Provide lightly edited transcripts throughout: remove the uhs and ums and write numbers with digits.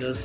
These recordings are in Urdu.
10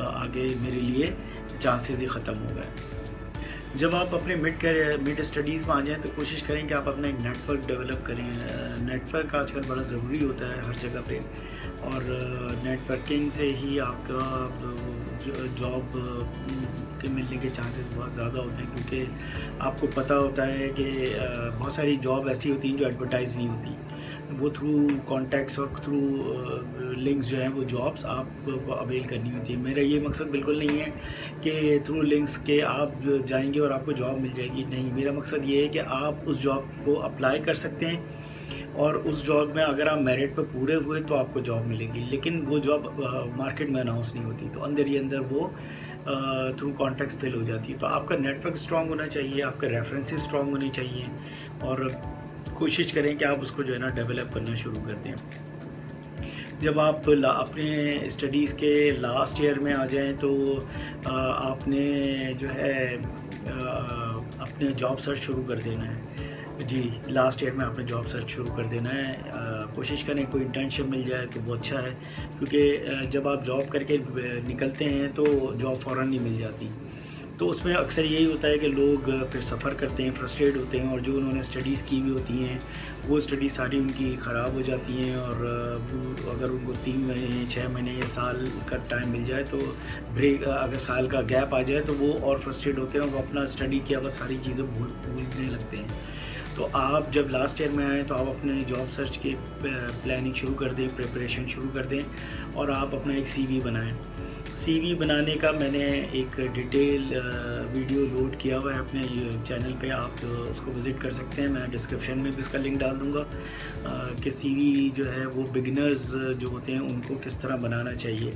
آگے میرے لیے چانسز ہی ختم ہو گئے۔ جب آپ اپنے مڈ اسٹڈیز میں آ جائیں تو کوشش کریں کہ آپ اپنا ایک نیٹ ورک ڈیولپ کریں۔ نیٹ ورک آج کل بڑا ضروری ہوتا ہے ہر جگہ پہ، اور نیٹ ورکنگ سے ہی آپ کا جاب کے ملنے کے چانسز بہت زیادہ ہوتے ہیں، کیونکہ آپ کو پتہ ہوتا ہے کہ بہت ساری جاب ایسی ہوتی ہیں جو ایڈورٹائز نہیں ہوتی، وہ تھرو کانٹیکٹس اور تھرو لنکس جو ہیں وہ جابس آپ کو اویل کرنی ہوتی ہے۔ میرا یہ مقصد بالکل نہیں ہے کہ تھرو لنکس کے آپ جائیں گے اور آپ کو جاب مل جائے گی، نہیں، میرا مقصد یہ ہے کہ آپ اس جاب کو اپلائی کر سکتے ہیں، اور اس جاب میں اگر آپ میرٹ پہ پورے ہوئے تو آپ کو جاب ملے گی، لیکن وہ جاب مارکیٹ میں اناؤنس نہیں ہوتی، تو اندر ہی اندر وہ تھرو کانٹیکٹس فل ہو جاتی ہے۔ تو آپ کا نیٹ ورک اسٹرانگ ہونا چاہیے، آپ کے ریفرنسز اسٹرانگ ہونے چاہیے، اور کوشش کریں کہ آپ اس کو جو ہے نا ڈیولپ کرنا شروع کر دیں۔ جب آپ اپنے اسٹڈیز کے لاسٹ ایئر میں آ جائیں تو آپ نے جو ہے اپنے جاب سرچ شروع کر دینا ہے۔ جی، لاسٹ ایئر میں آپ نے جاب سرچ شروع کر دینا ہے۔ کوشش کریں کوئی انٹرنشپ مل جائے تو بہت اچھا ہے، کیونکہ جب آپ جاب کر کے نکلتے ہیں تو جاب فوراً نہیں مل جاتی، تو اس میں اکثر یہی ہوتا ہے کہ لوگ پھر سفر کرتے ہیں، فرسٹریٹ ہوتے ہیں، اور جو انہوں نے اسٹڈیز کی ہوئی ہوتی ہیں وہ اسٹڈیز ساری ان کی خراب ہو جاتی ہیں، اور اگر ان کو 3 مہینے 6 مہینے یا سال کا ٹائم مل جائے تو بریک، اگر سال کا گیپ آ جائے تو وہ اور فرسٹریٹ ہوتے ہیں، اور وہ اپنا اسٹڈی کیا وہ ساری چیزیں بھولنے لگتے ہیں۔ تو آپ جب لاسٹ ایئر میں آئیں تو آپ اپنے جاب سرچ کی پلاننگ شروع کر دیں، پریپریشن شروع کر دیں، اور آپ اپنا ایک سی وی بنائیں۔ سی وی بنانے کا میں نے ایک ڈیٹیل ویڈیو لوڈ کیا ہوا ہے اپنے چینل پہ، آپ اس کو وزٹ کر سکتے ہیں، میں ڈسکرپشن میں بھی اس کا لنک ڈال دوں گا، کہ سی وی جو ہے وہ بگنرز جو ہوتے ہیں ان کو کس طرح بنانا چاہیے،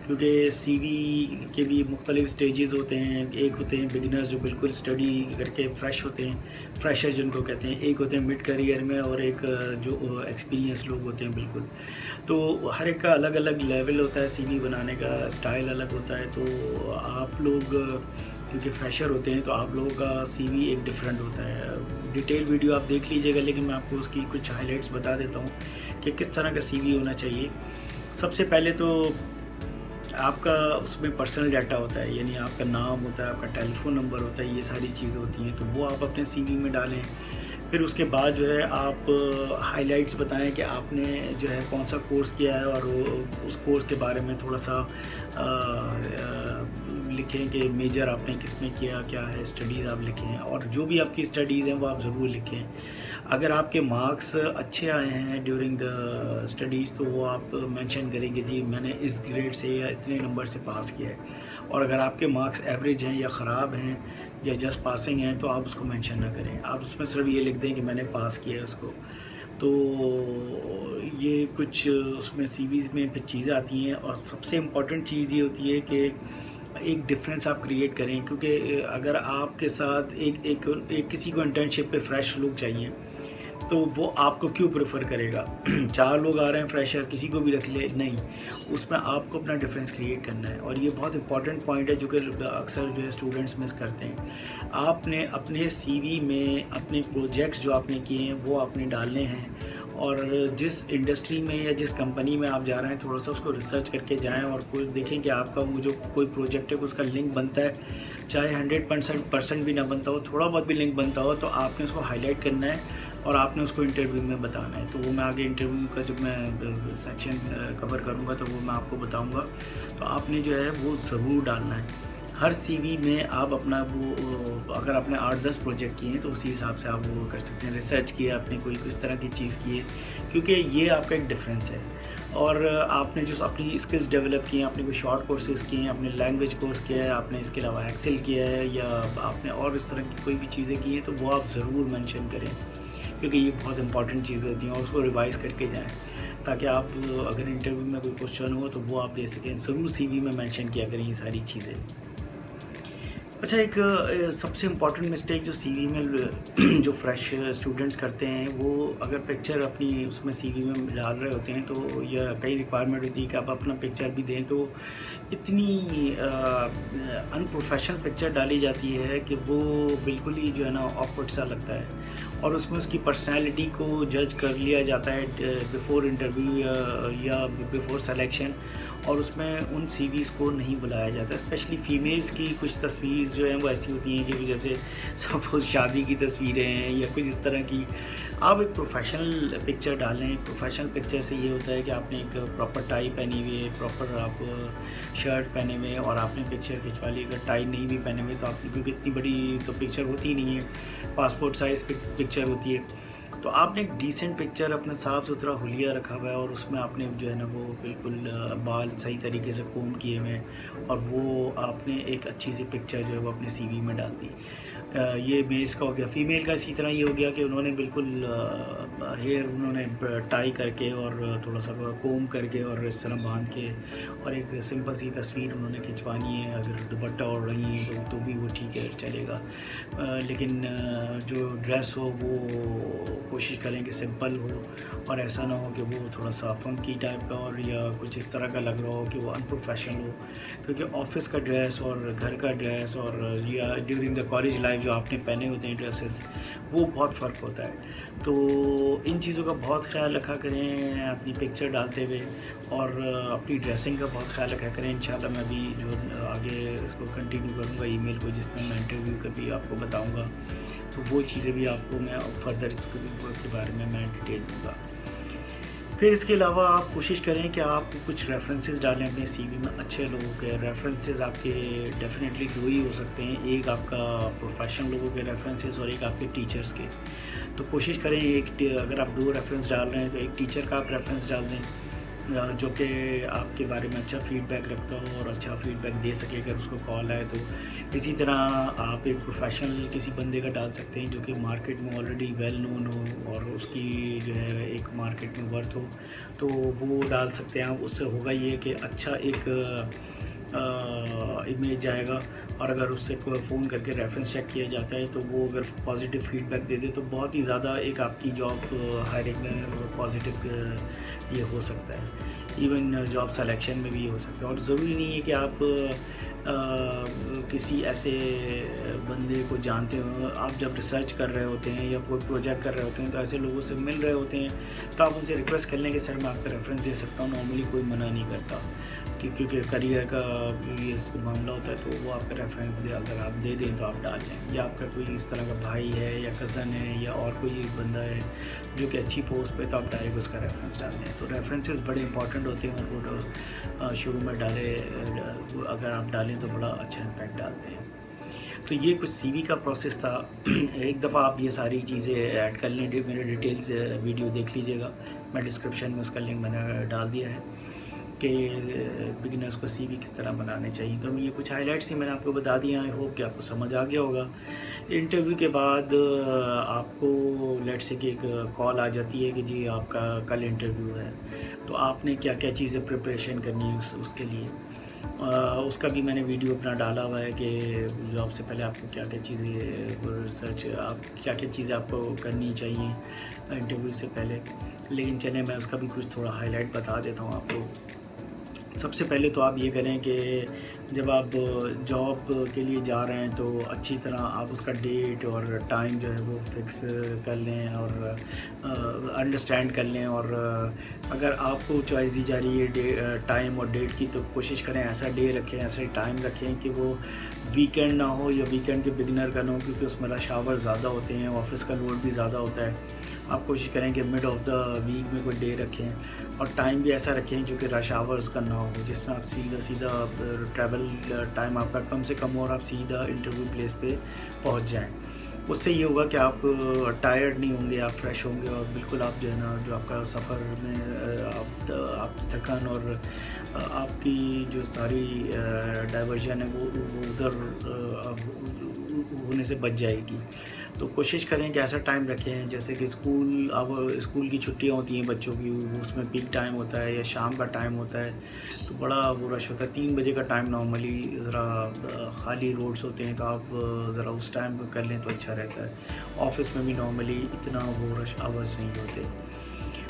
کیونکہ سی وی کے بھی مختلف سٹیجز ہوتے ہیں۔ ایک ہوتے ہیں بگنرز جو بالکل اسٹڈی کر کے فریش ہوتے ہیں، فریشر جن کو کہتے ہیں، ایک ہوتے ہیں مڈ کیریئر میں، اور ایک جو ایکسپیرینس لوگ ہوتے ہیں بالکل۔ تو ہر ایک کا الگ الگ لیول ہوتا ہے، سی وی بنانے کا اسٹائل الگ ہوتا ہے، تو آپ لوگ کیونکہ فریشر ہوتے ہیں تو آپ لوگوں کا سی وی ایک ڈفرینٹ ہوتا ہے۔ ڈیٹیل ویڈیو آپ دیکھ لیجیے گا، لیکن میں آپ کو اس کی کچھ ہائی لائٹس بتا دیتا ہوں کہ کس طرح کا سی وی ہونا چاہیے۔ سب سے پہلے تو آپ کا اس میں پرسنل ڈیٹا ہوتا ہے، یعنی آپ کا نام ہوتا ہے، آپ کا ٹیلی فون نمبر ہوتا ہے، یہ ساری چیزیں ہوتی ہیں، تو وہ آپ اپنے سی وی میں ڈالیں۔ پھر اس کے بعد جو ہے آپ ہائی لائٹس بتائیں کہ آپ نے جو ہے کون سا کورس کیا ہے، اور اس کورس کے بارے میں تھوڑا سا لکھیں کہ میجر آپ نے کس میں کیا، کیا ہے اسٹڈیز آپ لکھیں، اور جو بھی آپ کی اسٹڈیز ہیں وہ آپ ضرور لکھیں۔ اگر آپ کے مارکس اچھے آئے ہیں ڈیورنگ دا اسٹڈیز تو وہ آپ مینشن کریں کہ جی میں نے اس گریڈ سے یا اتنے نمبر سے پاس کیا ہے، اور اگر آپ کے مارکس ایوریج ہیں یا خراب ہیں یا جسٹ پاسنگ ہیں تو آپ اس کو مینشن نہ کریں، آپ اس میں صرف یہ لکھ دیں کہ میں نے پاس کیا ہے اس کو۔ تو یہ کچھ اس میں سی ویز میں پھر چیزیں آتی ہیں، اور سب سے امپورٹنٹ چیز یہ ہوتی ہے کہ ایک ڈفرینس آپ کریٹ کریں، کیونکہ اگر آپ کے ساتھ ایک کسی کو انٹرنشپ پہ فریش لوگ چاہیے تو وہ آپ کو کیوں پریفر کرے گا؟ 4 لوگ آ رہے ہیں فریشر، کسی کو بھی رکھ لے، نہیں، اس میں آپ کو اپنا ڈفرینس کریٹ کرنا ہے، اور یہ بہت امپورٹنٹ پوائنٹ ہے جو کہ اکثر جو ہے اسٹوڈنٹس مس کرتے ہیں۔ آپ نے اپنے سی وی میں اپنے پروجیکٹس جو آپ نے کیے ہیں وہ آپ نے ڈالنے ہیں، اور جس انڈسٹری میں یا جس کمپنی میں آپ جا رہے ہیں تھوڑا سا اس کو ریسرچ کر کے جائیں، اور کوئی دیکھیں کہ آپ کا وہ جو کوئی پروجیکٹ ہے اس کا لنک بنتا ہے، چاہے 100% بھی نہ بنتا ہو، تھوڑا بہت بھی لنک بنتا ہو، تو آپ نے اس کو ہائی لائٹ کرنا ہے اور آپ نے اس کو انٹرویو میں بتانا ہے۔ تو وہ میں آگے انٹرویو کا جب میں سیکشن کور کروں گا تو وہ میں آپ کو بتاؤں گا، تو آپ نے جو ہے وہ ضرور ڈالنا ہے۔ ہر سی وی میں آپ اپنا وہ اگر آپ نے 8-10 پروجیکٹ کیے ہیں تو اسی حساب سے آپ وہ کر سکتے ہیں، ریسرچ کیا آپ نے، کوئی کس طرح کی چیز کی ہے، کیونکہ یہ آپ کا ایک ڈفرینس ہے۔ اور آپ نے جو اپنی اسکلز ڈیولپ کی ہیں، آپ نے کوئی شارٹ کورسز کیے ہیں، آپ نے لینگویج کورس کیا ہے، آپ نے اس کے علاوہ ایکسل کیا ہے، یا آپ نے اور اس طرح کی کوئی بھی چیزیں کی ہیں، تو وہ آپ ضرور مینشن کریں، کیونکہ یہ بہت امپورٹنٹ چیزیں ہوتی ہیں، اور اس کو ریوائز کر کے جائیں تاکہ آپ اگر انٹرویو میں کوئی کوشچن ہو تو وہ آپ دے سکیں۔ ضرور سی وی میں مینشن کیا کریں یہ ساری چیزیں۔ اچھا، ایک سب سے امپورٹنٹ مسٹیک جو سی وی میں جو فریش اسٹوڈنٹس کرتے ہیں، وہ اگر پکچر اپنی اس میں سی وی میں ڈال رہے ہوتے ہیں تو یا کئی ریکوائرمنٹ ہوتی ہے کہ آپ اپنا پکچر بھی دیں، تو اتنی ان پروفیشنل پکچر ڈالی جاتی ہے کہ وہ بالکل ہی جو ہے نا آکورڈ سا لگتا ہے، اور اس میں اس کی پرسنالٹی کو جج کر لیا جاتا ہے بیفور انٹرویو یا بیفور سلیکشن، اور اس میں ان سی ویز کو نہیں بلایا جاتا. اسپیشلی فیمیلز کی کچھ تصویر جو ہیں وہ ایسی ہوتی ہیں کہ جیسے سپوز شادی کی تصویریں ہیں یا کچھ اس طرح کی. آپ ایک پروفیشنل پکچر ڈالیں. پروفیشنل پکچر سے یہ ہوتا ہے کہ آپ نے ایک پراپر ٹائی پہنی ہوئی ہے, پراپر آپ شرٹ پہنے ہوئے, اور آپ نے پکچر کھنچوا لی. اگر ٹائی نہیں بھی پہنے ہوئے تو آپ کی, کیونکہ اتنی بڑی تو پکچر ہوتی ہی نہیں ہے, پاسپورٹ سائز پکچر ہوتی ہے, تو آپ نے ایک ڈیسنٹ پکچر اپنا صاف ستھرا حلیہ رکھا ہوا ہے, اور اس میں آپ نے جو ہے نا وہ بالکل بال صحیح طریقے سے کوم کیے ہوئے ہیں, اور وہ آپ نے ایک اچھی سی پکچر جو ہے وہ اپنے سی وی میں ڈال دی. یہ میلز کا ہو گیا. فیمیل کا اسی طرح یہ ہو گیا کہ انہوں نے بالکل ہیئر انہوں نے ٹائی کر کے اور تھوڑا سا کوم کر کے اور اس طرح باندھ کے, اور ایک سمپل سی تصویر انہوں نے کھنچوانی ہے. اگر دوپٹہ اوڑھ رہی ہیں تو بھی وہ ٹھیک ہے, چلے گا. لیکن جو ڈریس ہو وہ کوشش کریں کہ سمپل ہو, اور ایسا نہ ہو کہ وہ تھوڑا سا فنکی ٹائپ کا اور یا کچھ اس طرح کا لگ رہا ہو کہ وہ ان پروفیشنل ہو. کیونکہ آفس کا ڈریس اور گھر کا ڈریس اور یا ڈیورنگ دا کالج لائف جو آپ نے پہنے ہوتے ہیں ڈریسز, وہ بہت فرق ہوتا ہے. تو ان چیزوں کا بہت خیال رکھا کریں اپنی پکچر ڈالتے ہوئے, اور اپنی ڈریسنگ کا بہت خیال رکھا کریں. انشاءاللہ میں ابھی جو آگے اس کو کنٹینیو کروں گا ای میل کو, جس میں انٹرویو کا بھی آپ کو بتاؤں گا, تو وہ چیزیں بھی آپ کو میں فردر اس کے بارے میں ڈیٹیل دوں گا. پھر اس کے علاوہ آپ کوشش کریں کہ آپ کچھ ریفرنسز ڈالیں اپنے سی وی میں اچھے لوگوں کے. ریفرنسز آپ کے ڈیفینیٹلی دو ہی ہو سکتے ہیں, ایک آپ کا پروفیشنل لوگوں کے ریفرنسز اور ایک آپ کے ٹیچرز کے. تو کوشش کریں اگر آپ دو ریفرنس ڈال رہے ہیں تو ایک ٹیچر کا آپ ریفرنس ڈال دیں جو کہ آپ کے بارے میں اچھا فیڈ بیک رکھتا ہو اور اچھا فیڈ بیک دے سکے اگر اس کو کال آئے تو. اسی طرح آپ ایک پروفیشنل کسی بندے کا ڈال سکتے ہیں جو کہ مارکیٹ میں آلریڈی ویل نون ہو اور اس کی جو ہے ایک مارکیٹ میں ورتھ ہو, تو وہ ڈال سکتے ہیں آپ. اس سے ہوگا یہ کہ اچھا ایک امیج جائے گا, اور اگر اس سے فون کر کے ریفرنس چیک کیا جاتا ہے تو وہ اگر پازیٹیو فیڈ بیک دے دے تو بہت ہی زیادہ ایک آپ کی جاب ہائرنگ میں پازیٹیو یہ ہو سکتا ہے. ایون جاب سلیکشن میں بھی یہ ہو سکتا ہے. اور ضروری نہیں ہے کہ آپ کسی ایسے بندے کو جانتے ہو. آپ جب ریسرچ کر رہے ہوتے ہیں یا کوئی پروجیکٹ کر رہے ہوتے ہیں تو ایسے لوگوں سے مل رہے ہوتے ہیں, تو آپ ان سے ریکویسٹ کر لیں کہ سر میں آپ کا ریفرنس دے سکتا ہوں. نارملی کوئی منع نہیں کرتا, کیونکہ کریئر کا یہ معاملہ ہوتا ہے, تو وہ آپ کا ریفرنس اگر آپ دے دیں تو آپ ڈال دیں. یا آپ کا کوئی اس طرح کا بھائی ہے یا کزن ہے یا اور کوئی بندہ ہے جو کہ اچھی پوسٹ پہ, تو آپ ڈائریکٹ اس کا ریفرنس ڈال دیں. تو ریفرنسز بڑے امپورٹنٹ ہوتے ہیں, اور شروع میں اگر آپ ڈالیں تو بڑا اچھا امپیکٹ ڈالتے ہیں. تو یہ کچھ سی وی کا پروسیس تھا. ایک دفعہ آپ یہ ساری چیزیں ایڈ کر لیں. میرے ڈیٹیلز ویڈیو دیکھ لیجیے گا, میں ڈسکرپشن میں اس کا لنک میں نے ڈال دیا ہے کہ بگنرز کو سی وی کس طرح بنانے چاہیے. تو یہ کچھ ہائی لائٹس ہی میں نے آپ کو بتا دیا. آئی ہوپ کہ آپ کو سمجھ آ گیا ہوگا. انٹرویو کے بعد آپ کو لیٹ سے کہ ایک کال آ جاتی ہے کہ جی آپ کا کل انٹرویو ہے, تو آپ نے کیا کیا چیزیں پریپریشن کرنی ہے اس کے لیے. اس کا بھی میں نے ویڈیو اپنا ڈالا ہوا ہے کہ جاب سے پہلے آپ کو کیا کیا چیزیں ریسرچ, آپ کیا کیا چیزیں آپ کو کرنی چاہیے انٹرویو سے پہلے. لیکن چلیں میں اس کا بھی کچھ تھوڑا ہائی لائٹ بتا دیتا ہوں آپ کو. سب سے پہلے تو آپ یہ کریں کہ جب آپ جاب کے لیے جا رہے ہیں تو اچھی طرح آپ اس کا ڈیٹ اور ٹائم جو ہے وہ فکس کر لیں اور انڈرسٹینڈ کر لیں. اور اگر آپ کو چوائس دی جا رہی ہے ٹائم اور ڈیٹ کی, تو کوشش کریں ایسا ڈے رکھیں, ایسا ٹائم رکھیں کہ وہ ویکینڈ نہ ہو یا ویکینڈ کے بگنر کا نہ ہو, کیونکہ اس میں رش آور زیادہ ہوتے ہیں, آفس کا لوڈ بھی زیادہ ہوتا ہے. آپ کوشش کریں کہ مڈ آف دا ویک میں کوئی ڈے رکھیں, اور ٹائم بھی ایسا رکھیں جو کہ رش آورز کا نہ ہو, جس میں آپ سیدھا ٹریول ٹائم آپ کا کم سے کم ہو اور آپ سیدھا انٹرویو پلیس پہ پہنچ جائیں. اس سے یہ ہوگا کہ آپ ٹائرڈ نہیں ہوں گے, آپ فریش ہوں گے, اور بالکل آپ جو ہے نا جو آپ کا سفر میں آپ کی تھکن اور آپ کی جو ساری ڈائیورژن ہے وہ ادھر ہونے سے بچ جائے گی. تو کوشش کریں کہ ایسا ٹائم رکھیں جیسے کہ اسکول کی چھٹیاں ہوتی ہیں بچوں کی, اس میں پیک ٹائم ہوتا ہے یا شام کا ٹائم ہوتا ہے, تو بڑا وہ رش ہوتا ہے. 3 بجے کا ٹائم نارملی ذرا خالی روڈس ہوتے ہیں, تو آپ ذرا اس ٹائم پہ کر لیں تو اچھا رہتا ہے. آفس میں بھی نارملی اتنا وہ رش آورس نہیں ہوتے,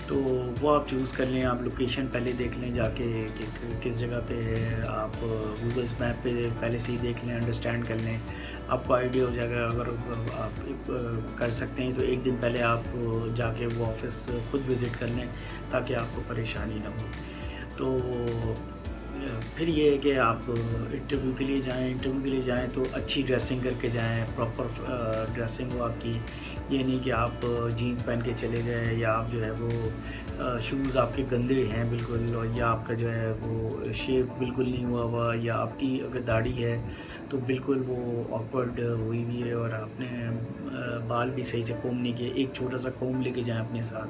تو وہ آپ چوز کر لیں. آپ لوکیشن پہلے دیکھ لیں جا کے کہ کس جگہ پہ ہے. آپ گوگلس میپ پہ پہلے سے ہی دیکھ لیں, انڈرسٹینڈ کر لیں, آپ کو آئیڈیا ہو جائے گا. اگر آپ کر سکتے ہیں تو ایک دن پہلے آپ جا کے وہ آفس خود وزٹ کر لیں تاکہ آپ کو پریشانی نہ ہو. تو پھر یہ ہے کہ آپ انٹرویو کے لیے جائیں تو اچھی ڈریسنگ کر کے جائیں، پراپر ڈریسنگ ہو آپ کی. یہ نہیں کہ آپ جینس پہن کے چلے گئے، یا آپ جو ہے وہ شوز آپ کے گندے ہیں بالکل، اور یا آپ کا جو ہے وہ شیپ بالکل نہیں ہوا، یا آپ کی اگر داڑھی ہے تو بالکل وہ آکورڈ ہوئی ہوئی ہے، اور آپ نے بال بھی صحیح سے کوم نہیں کیے. ایک چھوٹا سا کوم لے کے جائیں اپنے ساتھ،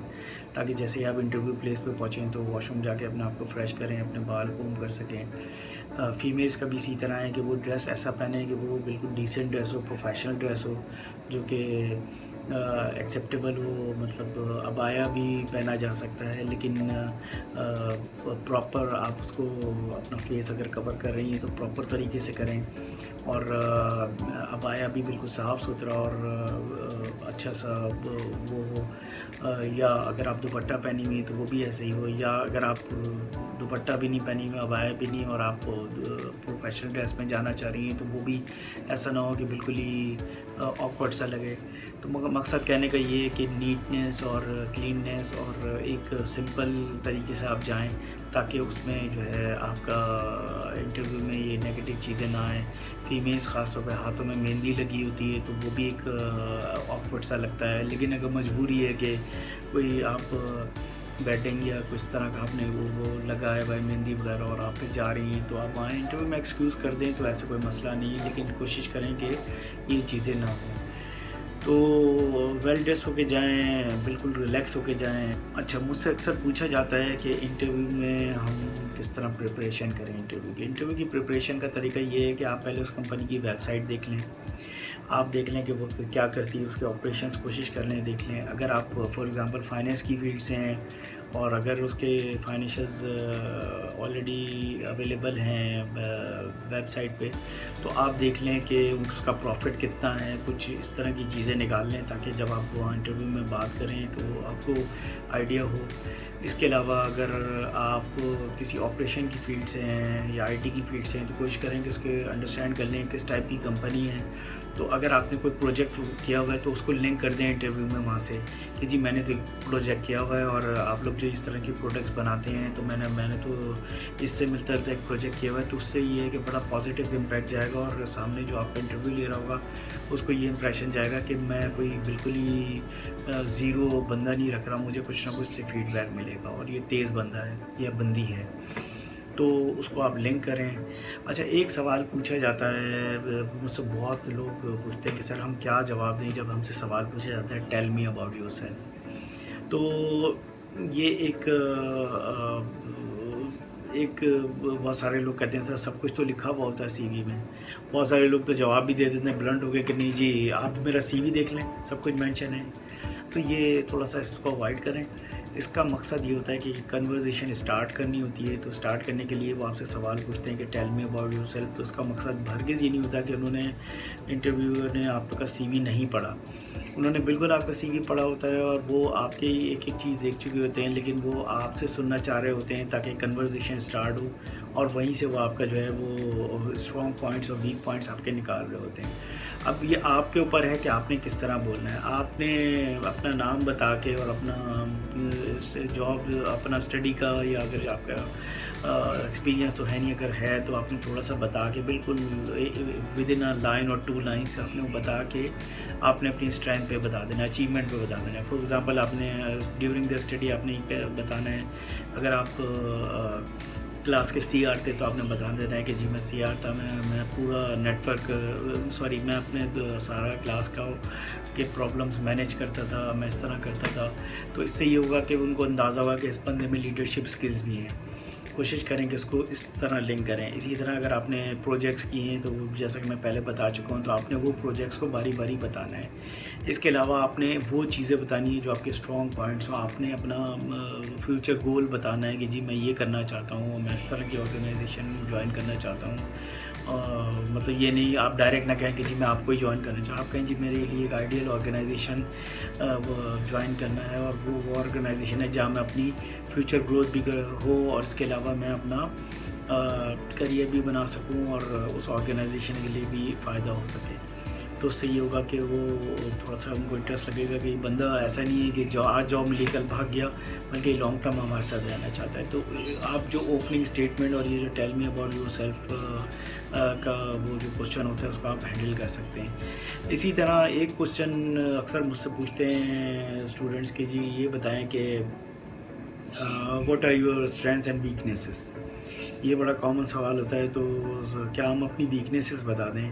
تاکہ جیسے ہی آپ انٹرویو پلیس پہ پہنچیں تو واش روم جا کے اپنے آپ کو فریش کریں، اپنے بال کوم کر سکیں. فیمیلز کا بھی اسی طرح ہے کہ وہ ڈریس ایسا پہنیں کہ وہ بالکل ڈیسنٹ ڈریس ہو، پروفیشنل ڈریس ہو، جو کہ ایکسیپٹیبل ہو. مطلب عبایا بھی پہنا جا سکتا ہے، لیکن پراپر آپ اس کو اپنا فیس اگر کور کر رہی ہیں تو پراپر طریقے سے کریں. اور عبایا بھی بالکل صاف ستھرا اور اچھا سا وہ ہو. یا اگر آپ دوپٹہ پہنی ہوئی تو وہ بھی ایسے ہی ہو، یا اگر آپ دوپٹہ بھی نہیں پہنی ہوئی، عبایا بھی نہیں، اور آپ پروفیشنل ڈریس میں جانا چاہ رہی ہیں تو وہ بھی ایسا نہ ہو کہ بالکل ہی آکورڈ سا لگے. تو مقصد کہنے کا یہ ہے کہ نیٹنیس اور کلیننیس اور ایک سمپل طریقے سے آپ جائیں، تاکہ اس میں جو ہے آپ کا انٹرویو میں یہ نیگیٹو چیزیں نہ آئیں. فیمیلز خاص طور پہ ہاتھوں میں مہندی لگی ہوتی ہے تو وہ بھی ایک آکورڈ سا لگتا ہے. لیکن اگر مجبوری ہے کہ کوئی آپ بیڈنگ یا کچھ طرح کا آپ نے وہ لگا ہے بھائی مہندی وغیرہ، اور آپ پھر جا رہی ہیں تو آپ وہاں انٹرویو میں ایکسکیوز کر دیں تو ایسا کوئی مسئلہ نہیں ہے. لیکن کوشش کریں کہ یہ چیزیں نہ ہوں. تو ویل ڈریس ہو کے جائیں، بالکل ریلیکس ہو کے جائیں. اچھا، مجھ سے اکثر پوچھا جاتا ہے کہ انٹرویو میں ہم کس طرح پریپریشن کریں. انٹرویو کی پریپریشن کا طریقہ یہ ہے کہ آپ پہلے اس کمپنی کی ویب سائٹ دیکھ لیں. آپ دیکھ لیں کہ وہ کیا کرتی ہے، اس کے آپریشنس کوشش کر لیں، دیکھ لیں. اگر آپ فار ایگزامپل فائنینس کی فیلڈ سے ہیں اور اگر اس کے فائنینشلز آلریڈی اویلیبل ہیں ویب سائٹ پہ، تو آپ دیکھ لیں کہ اس کا پروفٹ کتنا ہے. کچھ اس طرح کی چیزیں نکال لیں تاکہ جب آپ وہاں انٹرویو میں بات کریں تو آپ کو آئیڈیا ہو. اس کے علاوہ اگر آپ کسی آپریشن کی فیلڈ سے ہیں یا آئی ٹی کی فیلڈ سے ہیں تو کوشش کریں کہ اس کے انڈرسٹینڈ کر لیں کس ٹائپ کی کمپنی ہے. تو اگر آپ نے کوئی پروجیکٹ کیا ہوا ہے تو اس کو لنک کر دیں انٹرویو میں وہاں سے کہ جی میں نے تو پروجیکٹ کیا ہوا ہے، اور آپ لوگ جو اس طرح کے پروڈکٹس بناتے ہیں تو میں نے تو اس سے ملتا جلتا ایک پروجیکٹ کیا ہوا ہے. تو اس سے یہ ہے کہ بڑا پازیٹیو امپیکٹ جائے گا، اور سامنے جو آپ کا انٹرویو لے رہا ہوگا اس کو یہ امپریشن جائے گا کہ میں کوئی بالکل ہی زیرو بندہ نہیں رکھ رہا، مجھے کچھ نہ کچھ سے فیڈ بیک ملے گا، اور یہ تیز بندہ ہے یا بندی ہے. تو اس کو آپ لنک کریں. اچھا، ایک سوال پوچھا جاتا ہے مجھ سے، بہت لوگ پوچھتے ہیں کہ سر ہم کیا جواب دیں جب ہم سے سوال پوچھا جاتا ہے tell me about your self. تو یہ ایک بہت سارے لوگ کہتے ہیں سر سب کچھ تو لکھا ہوا ہوتا ہے سی وی میں. بہت سارے لوگ تو جواب بھی دے دیتے ہیں بلنٹ ہو گئے کہ نہیں جی آپ میرا سی وی دیکھ لیں، سب کچھ مینشن ہے. تو یہ تھوڑا سا اس کو اوائڈ کریں. اس کا مقصد یہ ہوتا ہے کہ کنورزیشن اسٹارٹ کرنی ہوتی ہے، تو اسٹارٹ کرنے کے لیے وہ آپ سے سوال پوچھتے ہیں کہ tell me about your self. تو اس کا مقصد ہرگز یہ نہیں ہوتا کہ انہوں نے انٹرویور نے آپ کا سی وی نہیں پڑھا. انہوں نے بالکل آپ کا سی وی پڑھا ہوتا ہے، اور وہ آپ کی ایک ایک چیز دیکھ چکے ہوتے ہیں، لیکن وہ آپ سے سننا چاہ رہے ہوتے ہیں تاکہ کنورزیشن اسٹارٹ ہو، اور وہیں سے وہ آپ کا جو ہے وہ اسٹرانگ پوائنٹس اور ویک پوائنٹس آپ کے نکال رہے ہوتے ہیں. اب یہ آپ کے اوپر ہے کہ آپ نے کس طرح بولنا ہے. آپ نے اپنا نام بتا کے اور اپنا جاب، اپنا اسٹڈی کا، یا اگر آپ کا ایکسپیرینس تو ہے نہیں، اگر ہے تو آپ نے تھوڑا سا بتا کے بالکل ود ان اے لائن اور 2 لائنس آپ نے بتا کے آپ نے اپنی اسٹرینتھ پہ بتا دینا، اچیومنٹ پہ بتا دینا. فار ایگزامپل آپ نے ڈیورنگ دا اسٹڈی آپ نے بتانا ہے، اگر آپ کلاس کے سی آر تھے تو آپ نے بتا دینا ہے کہ جی میں سی آر تھا، میں پورا نیٹ ورک میں اپنے سارا کلاس کا کے پرابلمس مینیج کرتا تھا، میں اس طرح کرتا تھا. تو اس سے یہ ہوگا کہ ان کو اندازہ ہوگا کہ اس بندے میں لیڈرشپ سکلز بھی ہیں. کوشش کریں کہ اس کو اس طرح لنک کریں. اسی طرح اگر آپ نے پروجیکٹس کیے ہیں تو جیسا کہ میں پہلے بتا چکا ہوں، تو آپ نے وہ پروجیکٹس کو باری باری بتانا ہے. اس کے علاوہ آپ نے وہ چیزیں بتانی ہیں جو آپ کے اسٹرانگ پوائنٹس ہوں. آپ نے اپنا فیوچر گول بتانا ہے کہ جی میں یہ کرنا چاہتا ہوں، میں اس طرح کی آرگنائزیشن جوائن کرنا چاہتا ہوں. مطلب یہ نہیں آپ ڈائریکٹ نہ کہیں کہ جی میں آپ کو ہی جوائن کرنا چاہوں. آپ کہیں جی میرے لیے ایک آئیڈیل آرگنائزیشن جوائن کرنا ہے، اور وہ آرگنائزیشن ہے جہاں میں اپنی فیوچر گروتھ بھی ہو، اور اس کے علاوہ میں اپنا کریئر بھی بنا سکوں، اور اس آرگنائزیشن کے لیے بھی فائدہ ہو سکے. تو اس سے یہ ہوگا کہ وہ تھوڑا سا ان کو انٹرسٹ لگے گا کہ یہ بندہ ایسا نہیں ہے کہ جو آج جاب ملی کل بھاگ گیا، بلکہ لانگ ٹرم ہمارے ساتھ رہنا چاہتا ہے. تو آپ جو اوپننگ اسٹیٹمنٹ اور یہ جو tell me about your self کا وہ جو کوشچن ہوتا ہے اس کو آپ ہینڈل کر سکتے ہیں. اسی طرح ایک کوشچن اکثر مجھ سے پوچھتے ہیں اسٹوڈنٹس کہ جی یہ بتائیں کہ what are your strengths and weaknesses. یہ بڑا کامن سوال ہوتا ہے. تو کیا ہم اپنی ویکنیسز بتا دیں؟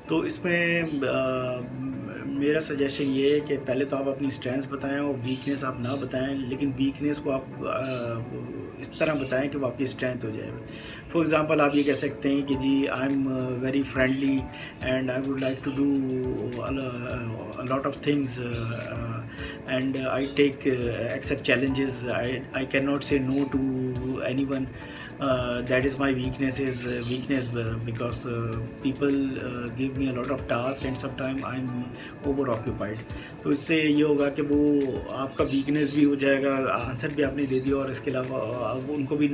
تو اس میں میرا سجیشن یہ ہے کہ پہلے تو آپ اپنی اسٹرینتھس بتائیں اور ویکنیس آپ نہ بتائیں، لیکن ویکنیس کو آپ اس طرح بتائیں کہ وہ آپ کی اسٹرینتھ ہو جائے. فار ایگزامپل آپ یہ کہہ سکتے ہیں کہ جی I am very friendly and I would like to do lot of things and I take accept challenges. I can not say no to anyone. That is my weakness because people give me a lot of tasks and sometimes I'm over occupied. تو اس سے یہ ہوگا کہ وہ آپ کا ویکنیس بھی ہو جائے گا، آنسر بھی آپ نے دے دیا، اور اس کے علاوہ ان کو بھی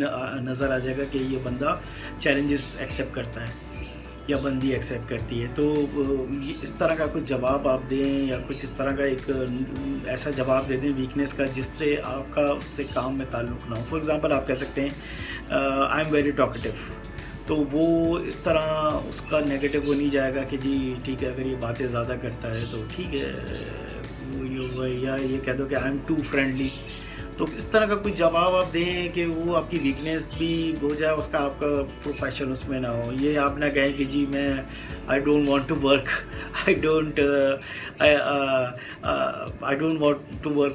نظر آ جائے گا کہ یہ بندہ چیلنجز ایکسیپٹ کرتا ہے یا بندی ایکسیپٹ کرتی ہے. تو اس طرح کا کچھ جواب آپ دیں یا کچھ اس طرح کا ایک ایسا جواب دے دیں ویکنیس کا جس سے آپ کا اس سے کام میں تعلق نہ ہو. فار ایگزامپل آپ کہہ سکتے ہیں آئی ایم ویری ٹاکٹیو. تو وہ اس طرح اس کا نیگیٹو وہ نہیں جائے گا کہ جی ٹھیک ہے اگر یہ باتیں زیادہ کرتا ہے تو ٹھیک ہے، یا یہ کہہ دو کہ آئی ایم ٹو فرینڈلی. تو اس طرح کا کوئی جواب آپ دیں کہ وہ آپ کی ویکنیس بھی ہو جائے، اس کا آپ کا پروفیشن اس میں نہ ہو. یہ آپ نہ کہیں کہ جی میں I don't want to work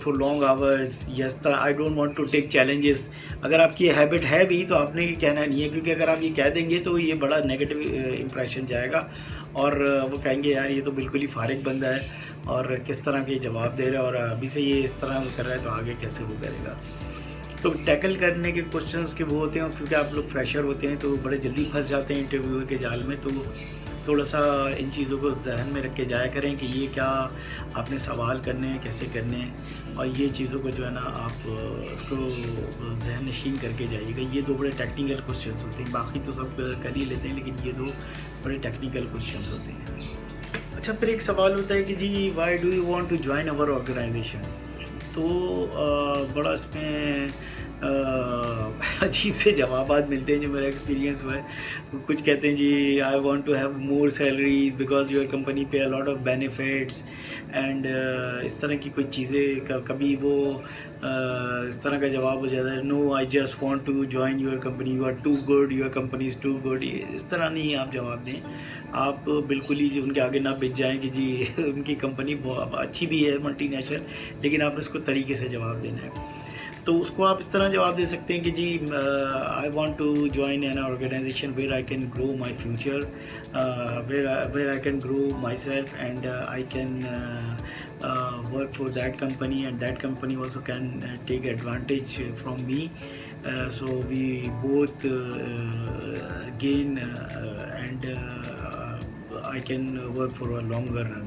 for long hours, یا اس طرح I don't want to take challenges. اگر آپ کی ہیبٹ ہے بھی تو آپ نے یہ کہنا نہیں ہے، کیونکہ اگر آپ یہ کہہ دیں گے تو یہ بڑا نیگیٹو امپریشن جائے گا اور وہ کہیں گے یار یہ تو بالکل ہی فارغ بندہ ہے اور کس طرح کے جواب دے رہا ہے، اور ابھی سے یہ اس طرح کر رہا ہے تو آگے کیسے وہ کرے گا. تو ٹیکل کرنے کے کوشچنس کے وہ ہوتے ہیں، کیونکہ آپ لوگ فریشر ہوتے ہیں تو بڑے جلدی پھنس جاتے ہیں انٹرویو کے جال میں. تو تھوڑا سا ان چیزوں کو ذہن میں رکھ کے جایا کریں کہ یہ کیا آپ نے سوال کرنے ہیں، کیسے کرنے ہیں، اور یہ چیزوں کو جو ہے نا آپ اس کو ذہن نشین کر کے جائیے گا. یہ دو بڑے ٹیکنیکل کوشچنس ہوتے ہیں، باقی تو سب کر ہی لیتے ہیں، لیکن یہ دو بڑے ٹیکنیکل کوشچنس ہوتے ہیں. اچھا، پھر ایک سوال ہوتا ہے کہ جی why do you want to join our organization. تو بڑا اس میں عجیب سے جوابات ملتے ہیں جو میرا ایکسپیرینس ہوا ہے. کچھ کہتے ہیں جی I want to have more salaries because your company pay a lot of benefits and اس طرح کی کوئی چیزیں. کبھی وہ اس طرح کا جواب ہو جاتا ہے no I just want to join your company, you are too good, your company is too good. اس طرح نہیں آپ جواب دیں. آپ بالکل ہی ان کے آگے نہ بچ جائیں کہ جی ان کی کمپنی بہت اچھی بھی ہے، ملٹی نیشنل، لیکن آپ نے اس کو طریقے سے جواب دینا ہے. تو اس کو آپ اس طرح جواب دے سکتے ہیں کہ جی I want to join an organization where I can grow my future, where I can grow myself and I can work for that company and that company also can take advantage from me, so we both gain and I can work for a longer run.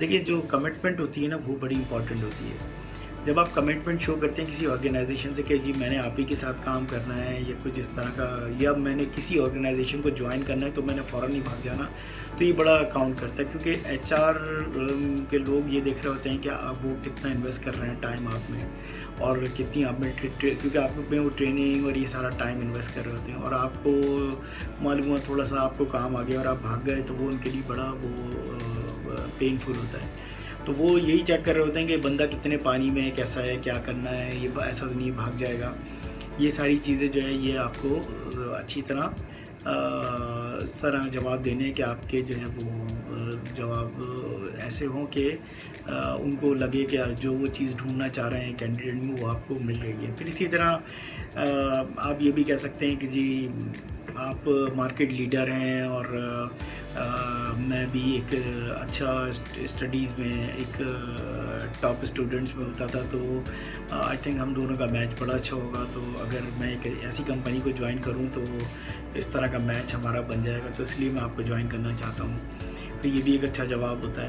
دیکھیے جو کمٹمنٹ ہوتی ہے نا وہ بڑی امپورٹنٹ ہوتی ہے. جب آپ کمٹمنٹ شو کرتے ہیں کسی آرگنائزیشن سے کہ جی میں نے آپ ہی کے ساتھ کام کرنا ہے یا کچھ اس طرح کا، یا میں نے کسی آرگنائزیشن کو جوائن کرنا ہے تو میں نے فوراً ہی بھاگ جانا، تو یہ بڑا کاؤنٹ کرتا ہے. کیونکہ ایچ آر کے لوگ یہ دیکھ رہے ہوتے ہیں کہ آپ وہ کتنا انویسٹ کر رہے ہیں ٹائم آپ میں، اور کتنی آپ میں کیونکہ آپ میں وہ ٹریننگ اور یہ سارا ٹائم انویسٹ کر رہے ہوتے ہیں، اور آپ کو معلوم ہوا تھوڑا سا آپ کو کام آ گیا اور آپ بھاگ گئے تو وہ ان کے لیے بڑا وہ پینفل ہوتا ہے. تو وہ یہی چیک کر رہے ہوتے ہیں کہ بندہ کتنے پانی میں ہے، کیسا ہے، کیا کرنا ہے، یہ ایسا نہیں بھاگ جائے گا. یہ ساری چیزیں جو ہے یہ آپ کو اچھی طرح اس طرح جواب دینے ہیں کہ آپ کے جو ہے وہ جواب ایسے ہوں کہ ان کو لگے کہ جو وہ چیز ڈھونڈنا چاہ رہے ہیں کینڈیڈیٹ میں وہ آپ کو مل رہی ہے. پھر اسی طرح آپ یہ بھی کہہ سکتے ہیں کہ جی آپ مارکیٹ لیڈر ہیں اور میں بھی ایک اچھا اسٹڈیز میں ایک ٹاپ اسٹوڈنٹس میں ہوتا تھا، تو آئی تھنک ہم دونوں کا میچ بڑا اچھا ہوگا. تو اگر میں ایک ایسی کمپنی کو جوائن کروں تو اس طرح کا میچ ہمارا بن جائے گا، تو اس لیے میں آپ کو جوائن کرنا چاہتا ہوں. تو یہ بھی ایک اچھا جواب ہوتا ہے.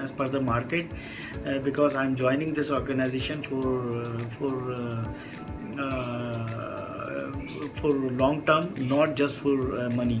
as per the market, because I am joining this organization for long term, not just for money।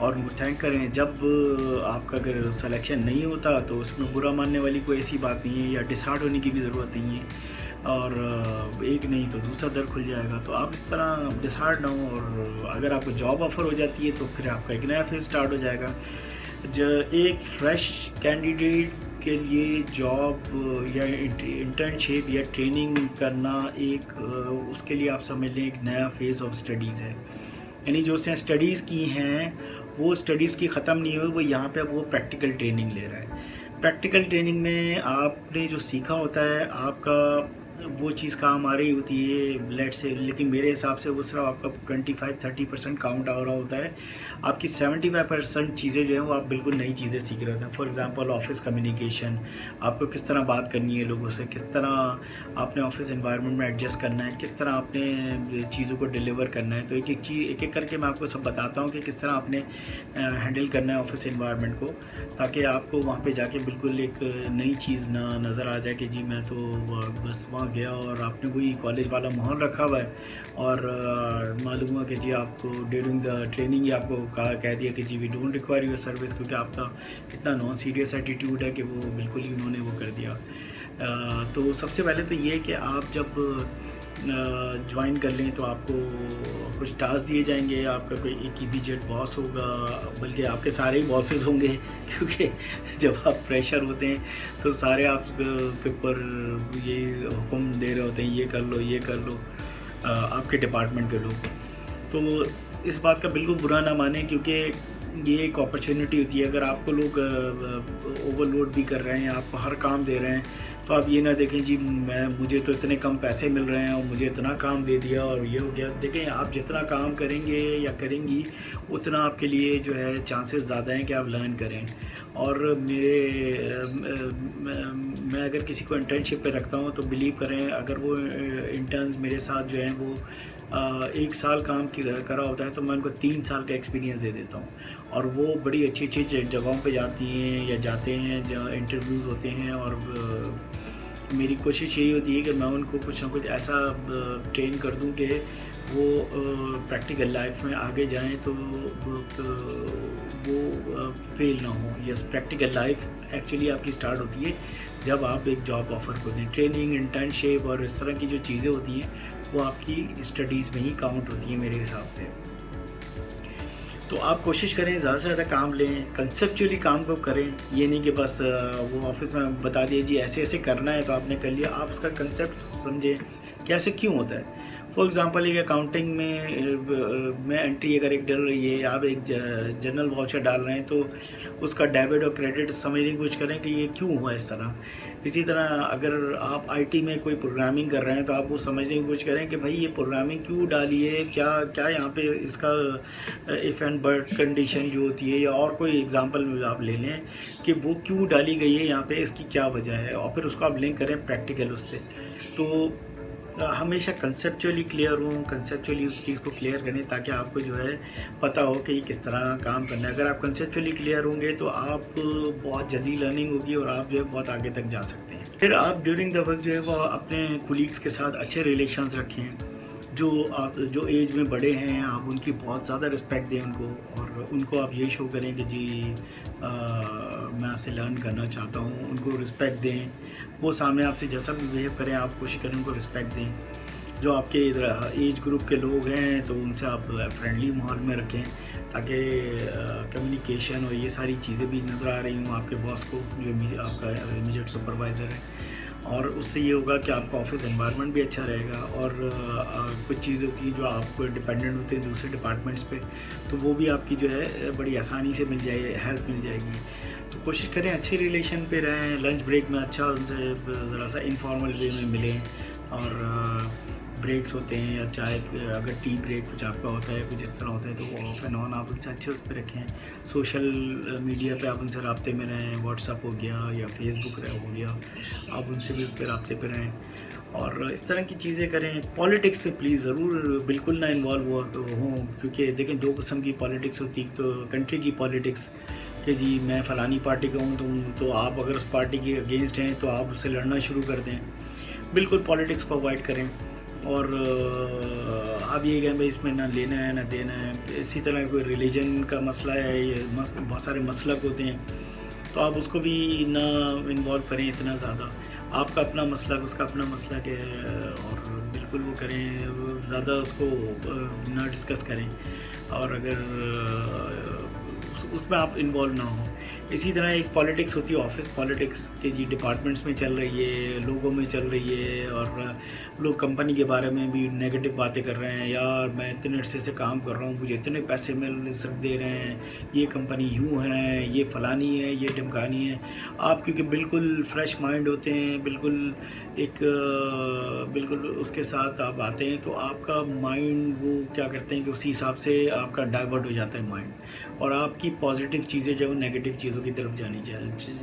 اور ان کو تھینک کریں. جب آپ کا اگر سلیکشن نہیں ہوتا تو اس میں برا ماننے والی کوئی ایسی بات نہیں ہے یا ڈس ہارٹ ہونے کی بھی ضرورت نہیں ہے, اور ایک نہیں تو دوسرا در کھل جائے گا. تو آپ اس طرح ڈس ہارٹ نہ ہوں, اور اگر آپ کو جاب آفر ہو جاتی ہے تو پھر آپ کا ایک نیا فیز اسٹارٹ ہو جائے گا. ایک فریش کینڈیڈیٹ کے لیے جاب یا انٹرنشپ یا ٹریننگ کرنا ایک اس کے لیے آپ سمجھ لیں ایک نیا فیز آف اسٹڈیز ہے. یعنی جو اس نے اسٹڈیز کی ہیں وہ اسٹڈیز کی ختم نہیں ہوئی, وہ یہاں پہ وہ پریکٹیکل ٹریننگ لے رہا ہے. پریکٹیکل ٹریننگ میں آپ نے جو سیکھا ہوتا ہے آپ کا وہ چیز کام آ رہی ہوتی ہے لیٹ سے, لیکن میرے حساب سے وہ صرف آپ کا 25-30% کاؤنٹ آ رہا ہوتا ہے. آپ کی 75% چیزیں جو ہیں وہ آپ بالکل نئی چیزیں سیکھ رہے ہوتے ہیں. فار ایگزامپل آفس کمیونیکیشن, آپ کو کس طرح بات کرنی ہے لوگوں سے, کس طرح آپ نے آفس انوائرمنٹ میں ایڈجسٹ کرنا ہے, کس طرح آپ نے چیزوں کو ڈیلیور کرنا ہے. تو ایک ایک چیز ایک ایک کر کے میں آپ کو سب بتاتا ہوں کہ کس طرح آپ نے ہینڈل کرنا ہے آفس انوائرمنٹ کو, تاکہ آپ کو وہاں پہ جا کے بالکل ایک نئی چیز نہ نظر آ جائے کہ جی میں تو بس وہاں گیا اور آپ نے وہی کالج والا ماحول رکھا ہوا ہے, اور معلوم ہوا کہ جی آپ کو ڈیورنگ دا ٹریننگ ہی آپ کو کہہ دیا کہ جی we don't require your service, کیونکہ آپ کا اتنا نان سیریس ایٹیٹیوڈ ہے کہ وہ بالکل ہی انہوں نے وہ کر دیا. تو سب سے پہلے تو یہ کہ آپ جب جوائن کر لیں تو آپ کو کچھ ٹاسک دیے جائیں گے. آپ کا کوئی ایک ایمیجیٹ باس ہوگا, بلکہ آپ کے سارے ہی باسز ہوں گے, کیونکہ جب آپ پریشر ہوتے ہیں تو سارے آپ کے اوپر یہ حکم دے رہے ہوتے ہیں یہ کر لو یہ کر لو, آپ کے ڈپارٹمنٹ کے لوگ. تو اس بات کا بالکل برا نہ مانیں, کیونکہ یہ ایک اپرچونیٹی ہوتی ہے. اگر آپ کو لوگ اوور لوڈ بھی کر رہے ہیں, آپ کو ہر کام دے رہے ہیں, تو آپ یہ نہ دیکھیں جی مجھے تو اتنے کم پیسے مل رہے ہیں اور مجھے اتنا کام دے دیا اور یہ ہو گیا. دیکھیں آپ جتنا کام کریں گے یا کریں گی اتنا آپ کے لیے جو ہے چانسز زیادہ ہیں کہ آپ لرن کریں. اور میں اگر کسی کو انٹرنشپ پہ رکھتا ہوں تو بلیو کریں, اگر وہ انٹرنز میرے ساتھ جو ہیں وہ 1 سال کام کرا ہوتا ہے تو میں ان کو 3 سال کا ایکسپیرینس دے دیتا ہوں, اور وہ بڑی اچھی اچھی جگہوں پہ جاتی ہیں یا جاتے ہیں جہاں انٹرویوز ہوتے ہیں. اور میری کوشش یہی ہوتی ہے کہ میں ان کو کچھ نہ کچھ ایسا ٹرین کر دوں کہ وہ پریکٹیکل لائف میں آگے جائیں تو وہ فیل نہ ہوں. یس, پریکٹیکل لائف ایکچولی آپ کی اسٹارٹ ہوتی ہے جب آپ ایک جاب آفر کو دیں. ٹریننگ, انٹرنشپ اور اس طرح کی جو چیزیں ہوتی ہیں وہ آپ کی اسٹڈیز میں ہی کاؤنٹ ہوتی ہیں میرے حساب سے. تو آپ کوشش کریں زیادہ سے زیادہ کام لیں, کنسیپچولی کام کو کریں. یہ نہیں کہ بس وہ آفس میں بتا دیے جی ایسے ایسے کرنا ہے تو آپ نے کر لیا. آپ اس کا کنسیپٹ سمجھیں کہ ایسے کیوں ہوتا ہے. فار ایگزامپل ایک اکاؤنٹنگ میں انٹری اگر ایک ڈل رہی ہے, آپ ایک جنرل واؤچر ڈال رہے ہیں تو اس کا ڈیبٹ اور کریڈٹ سمجھنے کی کوشش کریں کہ یہ کیوں ہوا اس طرح. اسی طرح اگر آپ آئی ٹی میں کوئی پروگرامنگ کر رہے ہیں تو آپ وہ سمجھنے کی کوشش کریں کہ بھائی یہ پروگرامنگ کیوں ڈالی ہے, کیا یہاں پہ اس کا ایف اینڈ بٹ کنڈیشن جو ہوتی ہے, یا اور کوئی ایگزامپل آپ لے لیں کہ وہ کیوں ڈالی گئی ہے یہاں پہ, اس کی کیا وجہ ہے, اور پھر اس کو آپ لنک کریں پریکٹیکل اس سے. تو ہمیشہ کنسیپچولی کلیئر ہوں, کنسیپچولی اس چیز کو کلیئر کریں تاکہ آپ کو جو ہے پتہ ہو کہ یہ کس طرح کام کرنا ہے. اگر آپ کنسیپچولی کلیئر ہوں گے تو آپ بہت جلدی لرننگ ہوگی اور آپ جو ہے بہت آگے تک جا سکتے ہیں. پھر آپ ڈیورنگ دا وقت جو ہے وہ اپنے کولیگس کے ساتھ اچھے ریلیشنز رکھیں. جو ایج میں بڑے ہیں آپ ان کی بہت زیادہ رسپیکٹ دیں ان کو, اور ان کو آپ یہ شو کریں کہ جی میں آپ سے لرن کرنا چاہتا ہوں. ان کو رسپیکٹ دیں, وہ سامنے آپ سے جیسا بھی بہیو کریں آپ کوشش کریں ان کو رسپیکٹ دیں. جو آپ کے ایج گروپ کے لوگ ہیں تو ان سے آپ فرینڈلی ماحول میں رکھیں تاکہ کمیونیکیشن اور یہ ساری چیزیں بھی نظر آ رہی ہوں آپ کے باس کو جو آپ کا امیجیٹ سپروائزر ہے. اور اس سے یہ ہوگا کہ آپ کا آفس انوائرمنٹ بھی اچھا رہے گا. اور کچھ چیزیں ہوتی ہیں جو آپ کو ڈپینڈنٹ ہوتے ہیں دوسرے ڈپارٹمنٹس پہ, تو وہ بھی آپ کی جو ہے بڑی آسانی سے مل جائے, ہیلپ مل جائے گی. تو کوشش کریں اچھے ریلیشن پہ رہیں, لنچ بریک میں اچھا ان سے ذرا سا انفارمل وے میں ملیں. اور بریکس ہوتے ہیں یا چائے اگر ٹی بریک کچھ آپ کا ہوتا ہے کچھ اس طرح ہوتا ہے تو وہ آف اینڈ آن آپ ان سے اچھے اس پہ رکھیں. سوشل میڈیا پہ آپ ان سے رابطے میں رہیں, واٹس ایپ ہو گیا یا فیس بک ہو گیا, آپ ان سے بھی اس پہ رابطے پہ رہیں اور اس طرح کی چیزیں کریں. پالیٹکس پہ پلیز ضرور بالکل نہ انوالو ہوں, کیونکہ دیکھیں 2 قسم کی پالیٹکس ہوتی. تو کنٹری کی پالیٹکس کہ جی میں فلانی پارٹی کا ہوں تو آپ اگر اس پارٹی کے اگینسٹ ہیں تو آپ اس سے لڑنا شروع کر دیں. بالکل پالیٹکس کو اوائڈ کریں. اور آپ یہ کہیں بھائی اس میں نہ لینا ہے نہ دینا ہے. اسی طرح کوئی ریلیجن کا مسئلہ ہے, یہ بہت سارے مسلک ہوتے ہیں, تو آپ اس کو بھی نہ انوالو کریں اتنا زیادہ. آپ کا اپنا مسلک, اس کا اپنا مسلک ہے, اور بالکل وہ کریں, زیادہ اس کو نہ ڈسکس کریں, اور اگر اس میں آپ انوالو نہ ہوں. اسی طرح ایک پالیٹکس ہوتی ہے, آفس پالیٹکس, کہ جی ڈپارٹمنٹس میں چل رہی ہے, لوگوں میں چل رہی ہے, اور لوگ کمپنی کے بارے میں بھی نیگیٹو باتیں کر رہے ہیں. یار میں اتنے عرصے سے کام کر رہا ہوں, مجھے اتنے پیسے دے رہے ہیں, یہ کمپنی یوں ہے, یہ فلانی ہے, یہ ڈمکانی ہے. آپ کیونکہ بالکل فریش مائنڈ ہوتے ہیں, بالکل اس کے ساتھ آپ آتے ہیں, تو آپ کا مائنڈ وہ کیا کرتے ہیں کہ اسی حساب سے آپ کا ڈائیورٹ ہو جاتا ہے مائنڈ, اور آپ کی پازیٹیو چیزیں جو ہے وہ نیگیٹو چیزوں کی طرف جانی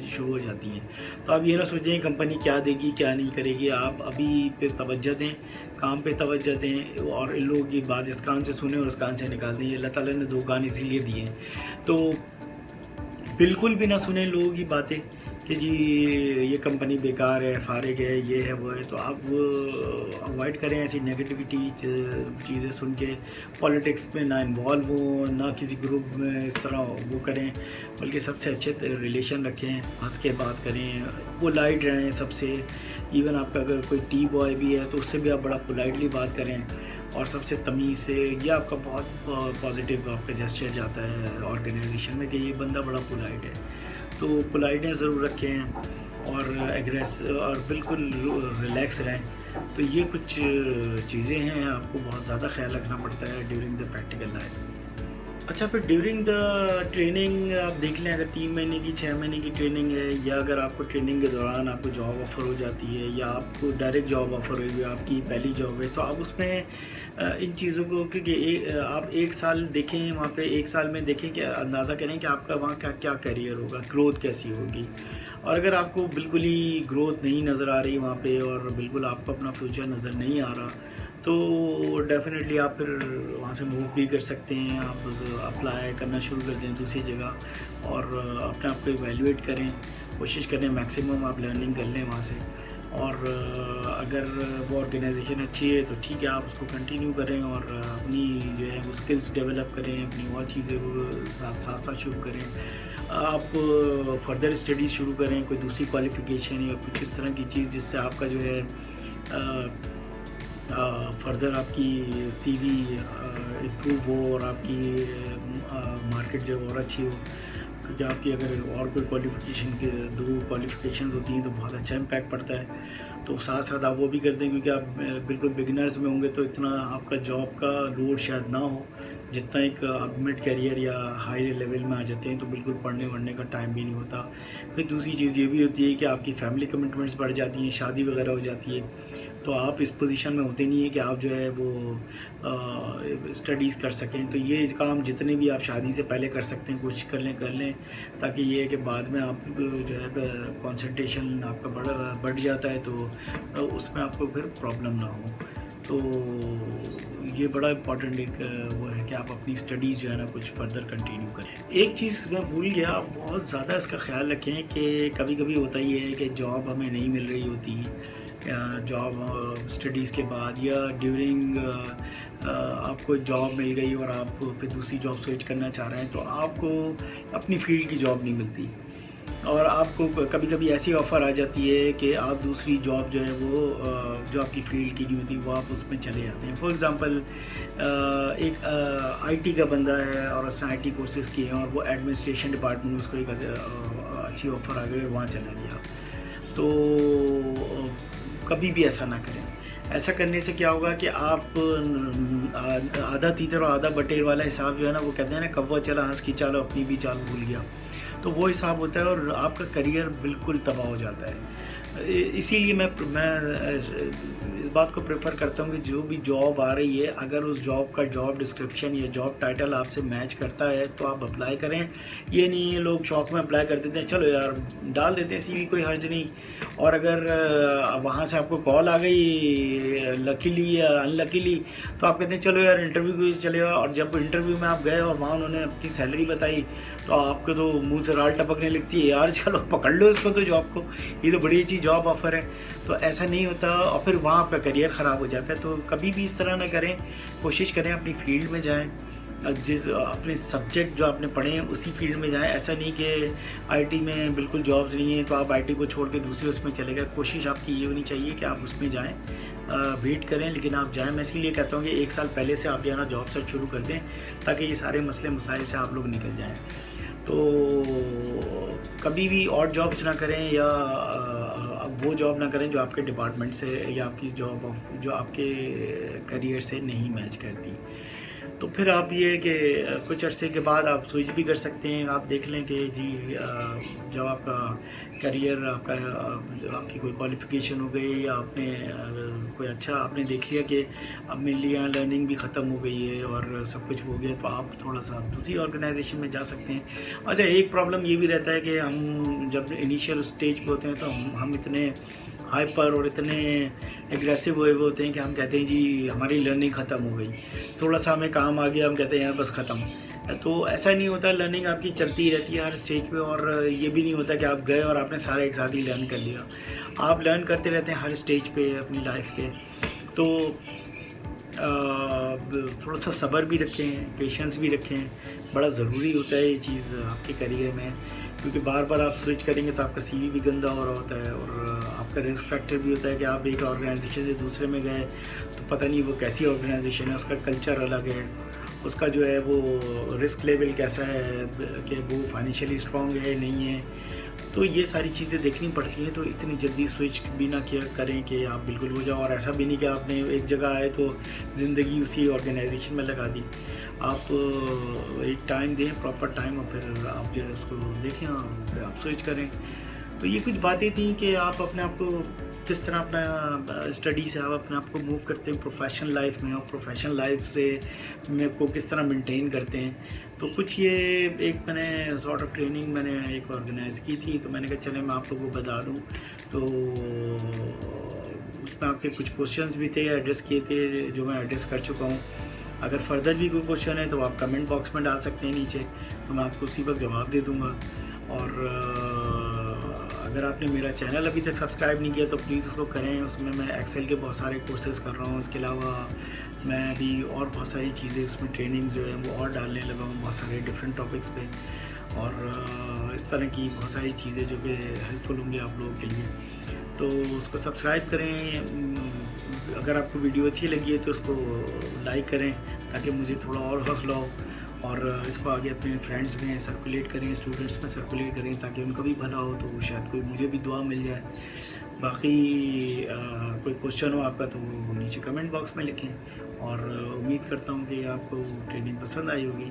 شروع ہو جاتی ہیں. تو آپ یہ نہ سوچیں کمپنی کیا دے گی کیا نہیں کرے گی, آپ ابھی پہ توجہ دیں, کام پہ توجہ دیں, اور ان لوگوں کی بات اس کان سے سنیں اور اس کان سے نکال دیں. یہ اللہ تعالیٰ نے 2 کان اسی لیے دیے ہیں. تو بالکل بھی نہ سنیں لوگوں کی باتیں کہ جی یہ کمپنی بیکار ہے, فارغ ہے, یہ ہے وہ ہے. تو آپ اوائڈ کریں ایسی نیگیٹیوٹی چیزیں سن کے. پالیٹکس میں نہ انوالو ہوں, نہ کسی گروپ میں اس طرح وہ کریں, بلکہ سب سے اچھے ریلیشن رکھیں, ہنس کے بات کریں, پولائٹ رہیں سب سے. ایون آپ کا اگر کوئی ٹی بوائے بھی ہے تو اس سے بھی آپ بڑا پولائٹلی بات کریں, اور سب سے تمیز سے. یہ آپ کا بہت پازیٹیو آپ کا جسچر جاتا ہے آرگنائزیشن میں کہ یہ بندہ بڑا پولائٹ ہے. تو پولائٹنس ضرور رکھیں, اور بالکل ریلیکس رہیں. تو یہ کچھ چیزیں ہیں, آپ کو بہت زیادہ خیال رکھنا پڑتا ہے ڈیورنگ دا پریکٹیکل لائف. اچھا, پھر ڈیورنگ دا ٹریننگ آپ دیکھ لیں, اگر 3 مہینے کی 6 مہینے کی ٹریننگ ہے, یا اگر آپ کو ٹریننگ کے دوران آپ کو جاب آفر ہو جاتی ہے, یا آپ کو ڈائریکٹ جاب آفر ہوئی, آپ کی پہلی جاب ہے, تو آپ اس میں ان چیزوں کو, کیونکہ آپ 1 سال دیکھیں وہاں پہ, 1 سال میں دیکھیں کہ اندازہ کریں کہ آپ کا وہاں کیا کیریئر ہوگا, گروتھ کیسی ہوگی. اور اگر آپ کو بالکل ہی گروتھ نہیں نظر آ رہی وہاں پہ, اور بالکل آپ کو اپنا فیوچر نظر نہیں آ رہا, تو ڈیفینیٹلی آپ پھر وہاں سے موو بھی کر سکتے ہیں. آپ اپلائی کرنا شروع کر دیں دوسری جگہ, اور اپنے آپ کو ایویلیویٹ کریں, کوشش کریں میکسیمم آپ لرننگ کر لیں وہاں سے. اور اگر وہ آرگنائزیشن اچھی ہے تو ٹھیک ہے, آپ اس کو کنٹینیو کریں, اور اپنی جو ہے وہ اسکلس ڈیولپ کریں, اپنی اور چیزیں وہ ساتھ شروع کریں. آپ فردر اسٹڈیز شروع کریں, کوئی دوسری کوالیفیکیشن یا کچھ اس طرح کی چیز جس سے آپ کا جو ہے فردر آپ کی سی وی امپروو ہو, اور آپ کی مارکیٹ جو ہے اور اچھی ہو. کیونکہ آپ کی اگر اور کوئی کوالیفیکیشن کے 2 کوالیفیکیشنز ہوتی ہیں تو بہت اچھا امپیکٹ پڑتا ہے. تو ساتھ ساتھ آپ وہ بھی کر دیں, کیونکہ آپ بالکل بگنرز میں ہوں گے تو اتنا آپ کا جاب کا لوڈ شاید نہ ہو جتنا ایک آپ مڈ کیریئر یا ہائی لیول میں آ جاتے ہیں تو بالکل پڑھنے وڑھنے کا ٹائم بھی نہیں ہوتا. پھر دوسری چیز یہ بھی ہوتی ہے کہ آپ کی فیملی کمٹمنٹس بڑھ جاتی ہیں, شادی وغیرہ ہو جاتی ہے, تو آپ اس پوزیشن میں ہوتے نہیں ہیں کہ آپ جو ہے وہ اسٹڈیز کر سکیں. تو یہ کام جتنے بھی آپ شادی سے پہلے کر سکتے ہیں کوشش کر لیں, تاکہ یہ ہے کہ بعد میں آپ جو ہے کنسنٹریشن آپ کا بڑھ جاتا ہے تو اس میں آپ کو پھر پرابلم نہ ہو. تو یہ بڑا امپورٹنٹ ایک وہ ہے کہ آپ اپنی اسٹڈیز جو ہے نا کچھ فردر کنٹینیو کریں. ایک چیز میں بھول گیا, آپ بہت زیادہ اس کا خیال رکھیں کہ کبھی کبھی ہوتا ہی ہے کہ جاب ہمیں نہیں مل رہی ہوتی, جاب اسٹڈیز کے بعد یا ڈیورنگ آپ کو جاب مل گئی اور آپ پھر دوسری جاب سوئچ کرنا چاہ رہے ہیں, تو آپ کو اپنی فیلڈ کی جاب نہیں ملتی, اور آپ کو کبھی کبھی ایسی آفر آ جاتی ہے کہ آپ دوسری جاب جو ہے وہ جو آپ کی فیلڈ کی نہیں ہوتی وہ آپ اس میں چلے جاتے ہیں. فار ایگزامپل ایک آئی ٹی کا بندہ ہے اور اس نے آئی ٹی کورسز کیے ہیں, اور وہ ایڈمنسٹریشن ڈپارٹمنٹ میں اس کو ایک اچھی آفر آ گئی, وہاں چلا گیا. تو کبھی بھی ایسا نہ کریں. ایسا کرنے سے کیا ہوگا کہ آپ آدھا تیتر اور آدھا بٹیر والا حساب جو ہے نا, وہ کہتے ہیں نا کوا چلا ہنس کی چال اپنی بھی چال بھول گیا, تو وہ حساب ہوتا ہے اور آپ کا کریئر بالکل تباہ ہو جاتا ہے. اسی لیے میں اس بات کو پریفر کرتا ہوں کہ جو بھی جاب آ رہی ہے, اگر اس جاب کا جاب ڈسکرپشن یا جاب ٹائٹل آپ سے میچ کرتا ہے تو آپ اپلائی کریں. یہ نہیں ہے لوگ شوق میں اپلائی کر دیتے ہیں, چلو یار ڈال دیتے ہیں سی وی, کوئی حرج نہیں. اور اگر وہاں سے آپ کو کال آ گئی لکیلی یا ان لکیلی, تو آپ کہتے ہیں چلو یار انٹرویو کو چلے گا. اور جب انٹرویو میں آپ گئے اور وہاں انہوں نے اپنی سیلری بتائی تو آپ کو تو منہ سے رال ٹپکنے لگتی ہے، یار چلو پکڑ لو اس کو تو جاب کو، یہ تو بڑی اچھی جاب آفر ہے. تو ایسا نہیں ہوتا اور پھر وہاں آپ کا کریئر خراب ہو جاتا ہے. تو کبھی بھی اس طرح نہ کریں، کوشش کریں اپنی فیلڈ میں جائیں، جس اپنے سبجیکٹ جو آپ نے پڑھے ہیں اسی فیلڈ میں جائیں. ایسا نہیں کہ آئی ٹی میں بالکل جابس نہیں ہیں تو آپ آئی ٹی کو چھوڑ کے دوسری اس میں چلے گئے. کوشش آپ کی یہ ہونی چاہیے کہ آپ اس میں جائیں، ویٹ کریں لیکن آپ جائیں. میں اسی لیے کہتا ہوں کہ 1 سال پہلے سے آپ جو ہے نا جاب سرچ شروع کر دیں تاکہ یہ سارے مسئلے مسائل سے آپ لوگ نکل جائیں. تو کبھی بھی اور جابس نہ کریں یا اب وہ جاب نہ کریں جو آپ کے ڈپارٹمنٹ سے یا آپ کی جاب جو آپ کے کریئر سے نہیں میچ کرتی. تو پھر آپ یہ کہ کچھ عرصے کے بعد آپ سوئچ بھی کر سکتے ہیں. آپ دیکھ لیں کہ جی جب آپ کا کریئر آپ کی کوئی کوالیفیکیشن ہو گئی یا آپ نے کوئی اچھا آپ نے دیکھ لیا کہ اب میرے لیے یہاں لرننگ بھی ختم ہو گئی ہے اور سب کچھ ہو گیا، تو آپ تھوڑا سا دوسری آرگنائزیشن میں جا سکتے ہیں. اچھا ایک پرابلم یہ بھی رہتا ہے کہ ہم جب انیشیل اسٹیج پہ ہوتے ہیں تو ہم اتنے ہائپر اور اتنے ایگریسو ہوئے ہوتے ہیں کہ ہم کہتے ہیں جی ہماری لرننگ ختم ہو گئی، تھوڑا سا ہمیں کام آ گیا ہم کہتے ہیں یار بس ختم. تو ایسا نہیں ہوتا، لرننگ آپ کی چلتی رہتی ہے ہر اسٹیج پہ. اور یہ بھی نہیں ہوتا کہ آپ گئے اور آپ نے سارے ایک ساتھ ہی لرن کر لیا. آپ لرن کرتے رہتے ہیں ہر اسٹیج پہ اپنی لائف کے. تو تھوڑا سا صبر بھی رکھیں، پیشنس بھی رکھیں، بڑا ضروری ہوتا ہے یہ چیز آپ کے کریئر میں. کیونکہ بار بار آپ سوئچ کریں گے تو آپ کا سی وی بھی گندا ہو رہا ہوتا ہے اور آپ کا رسک فیکٹر بھی ہوتا ہے کہ آپ ایک آرگنائزیشن سے دوسرے میں گئے تو پتہ نہیں وہ کیسی آرگنائزیشن ہے، اس کا کلچر الگ ہے، اس کا جو ہے وہ رسک لیول کیسا ہے کہ وہ فائنینشیلی اسٹرانگ ہے نہیں ہے. تو یہ ساری چیزیں دیکھنی پڑتی ہیں. تو اتنی جلدی سوئچ بھی نہ کریں کہ آپ بالکل ہو جاؤ. اور ایسا بھی نہیں کہ آپ نے ایک جگہ آئے تو زندگی اسی آرگنائزیشن میں لگا دی. آپ ایک ٹائم دیں، پراپر ٹائم، اور پھر آپ جو ہے اس کو دیکھیں اور پھر آپ سوئچ کریں. تو یہ کچھ باتیں تھیں کہ آپ اپنے آپ کو کس طرح اپنا اسٹڈی سے آپ اپنے آپ کو موو کرتے ہیں پروفیشنل لائف میں، اور پروفیشنل لائف سے میں کو کس طرح مینٹین کرتے ہیں. تو کچھ یہ ایک میں نے سارٹ آف ٹریننگ میں نے ایک آرگنائز کی تھی، تو میں نے کہا چلیں میں آپ لوگوں کو بتا دوں. تو اس میں آپ کے کچھ کوشچنس بھی تھے ایڈریس کیے تھے جو میں ایڈریس کر چکا ہوں. اگر فردر بھی کوئی کوشچن ہے تو آپ کمنٹ باکس میں ڈال سکتے ہیں نیچے، تو میں آپ کو اسی وقت جواب دے دوں گا. اور اگر آپ نے میرا چینل ابھی تک سبسکرائب نہیں کیا تو پلیز اس کو کریں. اس میں ایکسل کے بہت سارے کورسز کر رہا ہوں. اس کے علاوہ میں ابھی اور بہت ساری چیزیں اس میں ٹریننگ جو ہے وہ اور ڈالنے لگا ہوں بہت سارے ڈفرینٹ ٹاپکس پہ. اور اس طرح کی بہت ساری چیزیں جو کہ ہیلپ فل ہوں گی آپ لوگوں کے لیے. تو اس کو سبسکرائب کریں. اگر آپ کو ویڈیو اچھی لگی ہے تو اس کو لائک کریں تاکہ مجھے تھوڑا اور حوصلہ ہو. اور اس کو آگے اپنے فرینڈس میں سرکولیٹ کریں، اسٹوڈنٹس میں سرکولیٹ کریں تاکہ ان کا بھی بھلا ہو، تو شاید کوئی مجھے بھی دعا مل جائے. باقی کوئی کوشچن ہو آپ کا تو وہ نیچے کمنٹ باکس میں لکھیں. اور امید کرتا ہوں کہ آپ کو ٹریننگ پسند آئی ہوگی.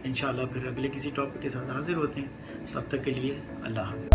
انشاءاللہ پھر اگلے کسی ٹاپک کے ساتھ حاضر ہوتے ہیں. تب تک کے لیے اللہ حافظ.